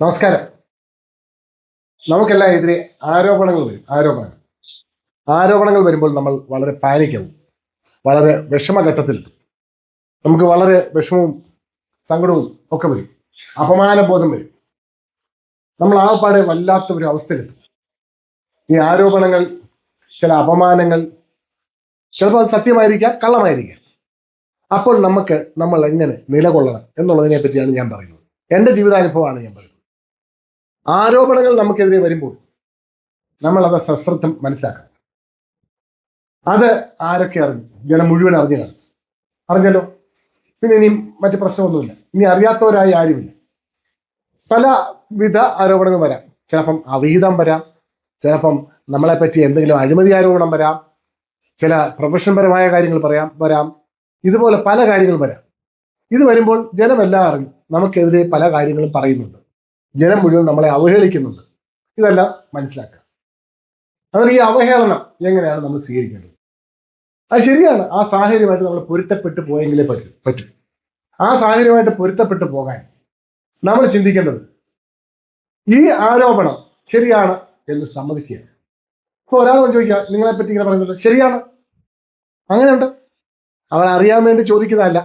നമസ്കാരം. നമുക്കെല്ലാം എതിരെ ആരോപണങ്ങൾ വരും. ആരോപണങ്ങൾ വരുമ്പോൾ നമ്മൾ വളരെ പാനിക്കാവും. വളരെ വിഷമഘട്ടത്തിൽ നമുക്ക് വളരെ വിഷമവും സങ്കടവും ഒക്കെ വരും. അപമാനബോധം വരും. നമ്മൾ ആകപ്പാടെ വല്ലാത്ത ഒരു അവസ്ഥയിലെത്തും. ഈ ആരോപണങ്ങൾ, ചില അപമാനങ്ങൾ, ചിലപ്പോൾ അത് സത്യമായിരിക്കാം, കള്ളമായിരിക്കാം. അപ്പോൾ നമ്മൾ എങ്ങനെ നിലകൊള്ളണം എന്നുള്ളതിനെ പറ്റിയാണ് ഞാൻ പറയുന്നത്. എൻ്റെ ജീവിതാനുഭവമാണ് ഞാൻ പറയുന്നത്. ആരോപണങ്ങൾ നമുക്കെതിരെ വരുമ്പോൾ നമ്മളത് സശ്രദ്ധം മനസ്സിലാക്കണം. അത് ആരൊക്കെ അറിഞ്ഞു? ജനം മുഴുവൻ അറിഞ്ഞല്ലോ. പിന്നെ ഇനിയും മറ്റു പ്രശ്നമൊന്നുമില്ല. ഇനി അറിയാത്തവരായി ആരുമില്ല. പലവിധ ആരോപണങ്ങൾ വരാം. ചിലപ്പം അവിഹിതം വരാം, ചിലപ്പം നമ്മളെ പറ്റി എന്തെങ്കിലും അഴിമതി ആരോപണം വരാം, ചില പ്രൊഫഷൻപരമായ കാര്യങ്ങൾ വരാം. ഇതുപോലെ പല കാര്യങ്ങൾ വരാം. ഇത് വരുമ്പോൾ ജനമെല്ലാം അറിഞ്ഞു നമുക്കെതിരെ പല കാര്യങ്ങളും പറയുന്നുണ്ട്. ജനം മുഴുവൻ നമ്മളെ അവഹേളിക്കുന്നുണ്ട്. ഇതെല്ലാം മനസ്സിലാക്കുക. അതിന് ഈ അവഹേളനം എങ്ങനെയാണ് നമ്മൾ സ്വീകരിക്കേണ്ടത്? അത് ശരിയാണ്. ആ സാഹചര്യമായിട്ട് നമ്മൾ പൊരുത്തപ്പെട്ടു പോയെങ്കിലേ പറ്റും. ആ സാഹചര്യമായിട്ട് പൊരുത്തപ്പെട്ടു പോകാൻ നമ്മൾ ചിന്തിക്കേണ്ടത് ഈ ആരോപണം ശരിയാണ് എന്ന് സമ്മതിക്കുക. ഇപ്പോൾ ഒരാൾ ചോദിക്കുക, നിങ്ങളെപ്പറ്റി ഇങ്ങനെ പറയുന്നത് ശരിയാണ്, അങ്ങനെയുണ്ട്. അവൻ അറിയാൻ വേണ്ടി ചോദിക്കുന്നതല്ല,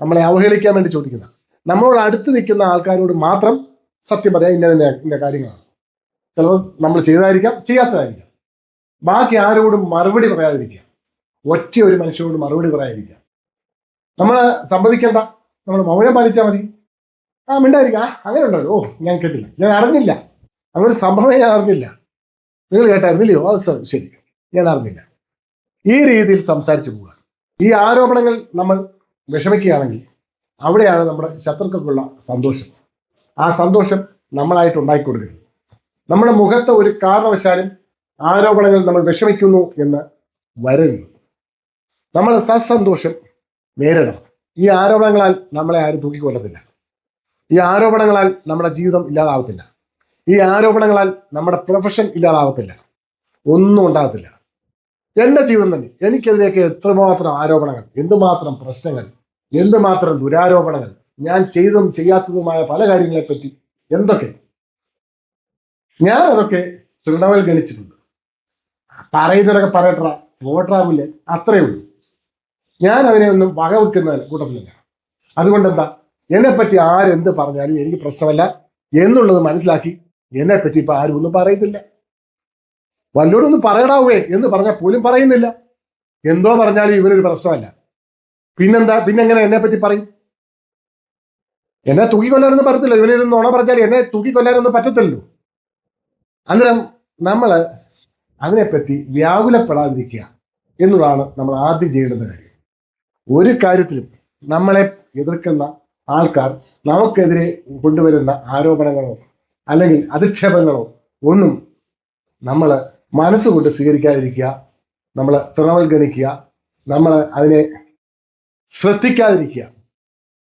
നമ്മളെ അവഹേളിക്കാൻ വേണ്ടി ചോദിക്കുന്ന. നമ്മളോട് അടുത്ത് നിൽക്കുന്ന ആൾക്കാരോട് മാത്രം സത്യം പറയാം, ഇന്ന കാര്യങ്ങളാണ്. ചിലപ്പോൾ നമ്മൾ ചെയ്തതായിരിക്കാം, ചെയ്യാത്തതായിരിക്കാം. ബാക്കി ആരോടും മറുപടി പറയാതിരിക്കുക. ഒറ്റ ഒരു മനുഷ്യരോട് മറുപടി പറയാതിരിക്കുക. നമ്മൾ സമ്മതിക്കേണ്ട, നമ്മൾ മൗനം പാലിച്ചാൽ മതി. മിണ്ടായിരിക്കും. അങ്ങനെ ഉണ്ടല്ലോ, ഞാൻ കേട്ടില്ല, ഞാൻ അറിഞ്ഞില്ല, അങ്ങനെ ഒരു സംഭവം ഞാൻ അറിഞ്ഞില്ല, നിങ്ങൾ കേട്ടായിരുന്നില്ലയോ, അത് ശരി, ഞാൻ അറിഞ്ഞില്ല. ഈ രീതിയിൽ സംസാരിച്ചു പോവുക. ഈ ആരോപണങ്ങൾ നമ്മൾ വിഷമിക്കുകയാണെങ്കിൽ അവിടെയാണ് നമ്മുടെ ശത്രുക്കൾക്കുള്ള സന്തോഷം. ആ സന്തോഷം നമ്മളായിട്ട് ഉണ്ടാക്കി കൊടുക്കരുത്. നമ്മുടെ മുഖത്ത് ഒരു കാരണവശാലും ആരോപണങ്ങൾ നമ്മൾ വിഷമിക്കുന്നു എന്ന് വരരുത്. നമ്മൾ സസന്തോഷം നേരിടണം. ഈ ആരോപണങ്ങളാൽ നമ്മളെ ആരും തൂക്കിക്കൊല്ലത്തില്ല. ഈ ആരോപണങ്ങളാൽ നമ്മുടെ ജീവിതം ഇല്ലാതാവത്തില്ല. ഈ ആരോപണങ്ങളാൽ നമ്മുടെ പ്രൊഫഷൻ ഇല്ലാതാവത്തില്ല. ഒന്നും ഉണ്ടാകത്തില്ല. എൻ്റെ ജീവിതം തന്നെ, എനിക്കെതിരെയൊക്കെ എത്രമാത്രം ആരോപണങ്ങൾ, എന്തുമാത്രം പ്രശ്നങ്ങൾ, എന്തുമാത്രം ദുരാരോപണങ്ങൾ, ഞാൻ ചെയ്തതും ചെയ്യാത്തതുമായ പല കാര്യങ്ങളെപ്പറ്റി എന്തൊക്കെ ഞാൻ അതൊക്കെ തൃണവൽഗണിച്ചിട്ടുണ്ട്. പറയുന്നവരൊക്കെ പറയട്ട, വോട്ടറാവില്ലേ, അത്രയേ ഉള്ളൂ. ഞാൻ അതിനെ ഒന്നും വകവെക്കുന്ന കൂട്ടത്തിലില്ല. അതുകൊണ്ടെന്താ, എന്നെപ്പറ്റി ആരെന്ത് പറഞ്ഞാലും എനിക്ക് പ്രശ്നമല്ല എന്നുള്ളത് മനസ്സിലാക്കി എന്നെപ്പറ്റി ഇപ്പൊ ആരും ഒന്നും പറയുന്നില്ല. വല്ലോടൊന്നും പറയടാവേ എന്ന് പറഞ്ഞാൽ പോലും പറയുന്നില്ല. എന്തോ പറഞ്ഞാലും ഇവനൊരു പ്രശ്നമല്ല. പിന്നെങ്ങനെ എന്നെപ്പറ്റി പറയും? എന്നെ തൂക്കിക്കൊല്ലാനൊന്നും പറ്റത്തില്ല. ഇവനൊന്നും നുണ പറഞ്ഞാൽ എന്നെ തൂക്കിക്കൊല്ലാനൊന്നും പറ്റത്തില്ലല്ലോ. അന്നേരം നമ്മൾ അതിനെപ്പറ്റി വ്യാകുലപ്പെടാതിരിക്കുക എന്നുള്ളതാണ് നമ്മൾ ആദ്യം ചെയ്യേണ്ട കാര്യം. ഒരു കാര്യത്തിലും നമ്മളെ എതിർക്കുന്ന ആൾക്കാർ നമുക്കെതിരെ കൊണ്ടുവരുന്ന ആരോപണങ്ങളോ അല്ലെങ്കിൽ അധിക്ഷേപങ്ങളോ ഒന്നും നമ്മൾ മനസ്സുകൊണ്ട് സ്വീകരിക്കാതിരിക്കുക. നമ്മൾ തൃണവൽഗണിക്കുക. നമ്മൾ അതിനെ ശ്രദ്ധിക്കാതിരിക്കുക.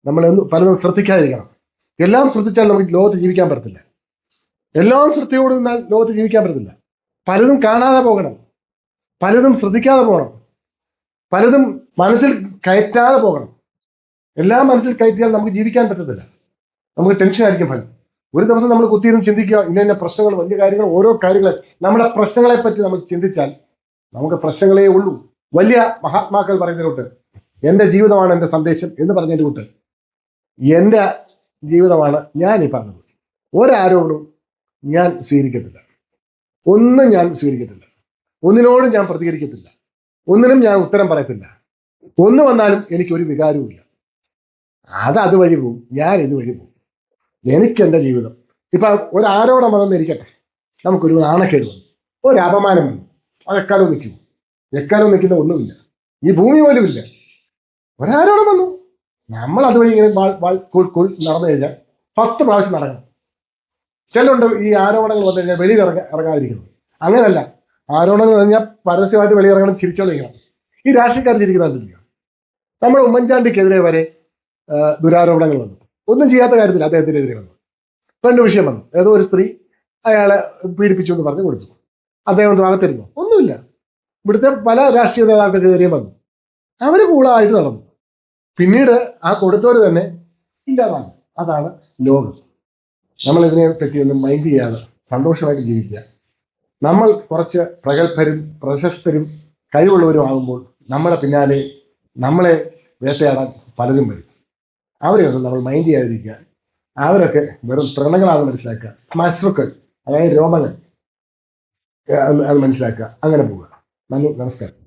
നമ്മൾ പലതും ശ്രദ്ധിക്കാതിരിക്കണം. എല്ലാം ശ്രദ്ധിച്ചാൽ നമുക്ക് ലോകത്ത് ജീവിക്കാൻ പറ്റത്തില്ല. എല്ലാം ശ്രദ്ധയോട് നിന്നാൽ ലോകത്ത് ജീവിക്കാൻ പറ്റത്തില്ല. പലതും കാണാതെ പോകണം, പലതും ശ്രദ്ധിക്കാതെ പോകണം, പലതും മനസ്സിൽ കയറ്റാതെ പോകണം. എല്ലാം മനസ്സിൽ കയറ്റിയാൽ നമുക്ക് ജീവിക്കാൻ പറ്റത്തില്ല. നമുക്ക് ടെൻഷൻ ആയിരിക്കും ഫലം. ഒരു ദിവസം നമ്മൾ കുത്തിയിരുന്ന് ചിന്തിക്കുക, ഇന്ന പ്രശ്നങ്ങൾ, വലിയ കാര്യങ്ങൾ, ഓരോ കാര്യങ്ങൾ, നമ്മുടെ പ്രശ്നങ്ങളെ പറ്റി നമ്മൾ ചിന്തിച്ചാൽ നമുക്ക് പ്രശ്നങ്ങളേ ഉള്ളൂ. വലിയ മഹാത്മാക്കൾ പറയുന്നതിന് കൂട്ട് എൻ്റെ ജീവിതമാണ് എൻ്റെ സന്ദേശം എന്ന് പറഞ്ഞതിൻ്റെ കൂട്ട് എൻ്റെ ജീവിതമാണ് ഞാൻ ഈ പറഞ്ഞത്. ഒരാരോടും ഞാൻ സ്വീകരിക്കത്തില്ല, ഒന്നും ഞാൻ സ്വീകരിക്കത്തില്ല, ഒന്നിനോടും ഞാൻ പ്രതികരിക്കത്തില്ല, ഒന്നിനും ഞാൻ ഉത്തരം പറയത്തില്ല. ഒന്ന് വന്നാലും എനിക്കൊരു വികാരവുമില്ല. അതുവഴി പോവും, ഞാൻ ഇതുവഴി പോവും. എനിക്കെൻ്റെ ജീവിതം. ഇപ്പം ഒരാരോപണം വന്നെന്നിരിക്കട്ടെ, നമുക്കൊരു നാണക്കേട് വന്നു, ഒരു അപമാനം വന്നു, അതെക്കാലം നിൽക്കും. എക്കാലം നിൽക്കുന്ന ഒന്നുമില്ല, ഈ ഭൂമി പോലും ഇല്ല. ഒരാരോപണം വന്നു, നമ്മൾ അതുവഴി ഇങ്ങനെ നടന്നു കഴിഞ്ഞാൽ 10 പ്രാവശ്യം നടക്കണം. ചിലരുണ്ട് ഈ ആരോപണങ്ങൾ വന്നു കഴിഞ്ഞാൽ വെളിയിൽ ഇറങ്ങാതിരിക്കുന്നത്. അങ്ങനെയല്ല, ആരോപണങ്ങൾ കഴിഞ്ഞാൽ പരസ്യമായിട്ട് വെളിയിറങ്ങണം, ചിരിച്ചോണ്ടിരിക്കണം. ഈ രാഷ്ട്രീയക്കാർ ചിരിക്കുന്നുണ്ടില്ല. നമ്മുടെ ഉമ്മൻചാണ്ടിക്കെതിരെ വരെ ദുരാരോപണങ്ങൾ വന്നു. ഒന്നും ചെയ്യാത്ത കാര്യത്തിൽ അദ്ദേഹത്തിനെതിരെ വന്നു. 2 വിഷയം വന്നു. ഏതോ ഒരു സ്ത്രീ അയാളെ പീഡിപ്പിച്ചു എന്ന് പറഞ്ഞ് കൊടുത്തു. അദ്ദേഹം ഒന്നും അകത്തിരുന്നു, ഒന്നുമില്ല. ഇവിടുത്തെ പല രാഷ്ട്രീയ നേതാക്കൾക്കെതിരെയും വന്നു. അവർ കൂളായിട്ട് നടന്നു. പിന്നീട് ആ കൊടുത്തവർ തന്നെ ഇല്ലാതാണ്. അതാണ് ലോകം. നമ്മൾ ഇതിനെ പറ്റി ഒന്നും മൈൻഡ് ചെയ്യാതെ സന്തോഷമായിട്ട് ജീവിക്കുക. നമ്മൾ കുറച്ച് പ്രഗത്ഭരും പ്രശസ്തരും കഴിവുള്ളവരും ആകുമ്പോൾ നമ്മുടെ പിന്നാലെ നമ്മളെ വേട്ടയാടാൻ പലരും വരും. അവരെയൊന്നും നമ്മൾ മൈൻഡ് ചെയ്യാതിരിക്കുക. അവരൊക്കെ വെറും തൃണങ്ങളാണെന്ന് മനസ്സിലാക്കുക. ശ്മശ്രുക്കൾ, അതായത് രോമങ്ങൾ, അത് മനസ്സിലാക്കുക. അങ്ങനെ പോവുക. നന്ദി, നമസ്കാരം.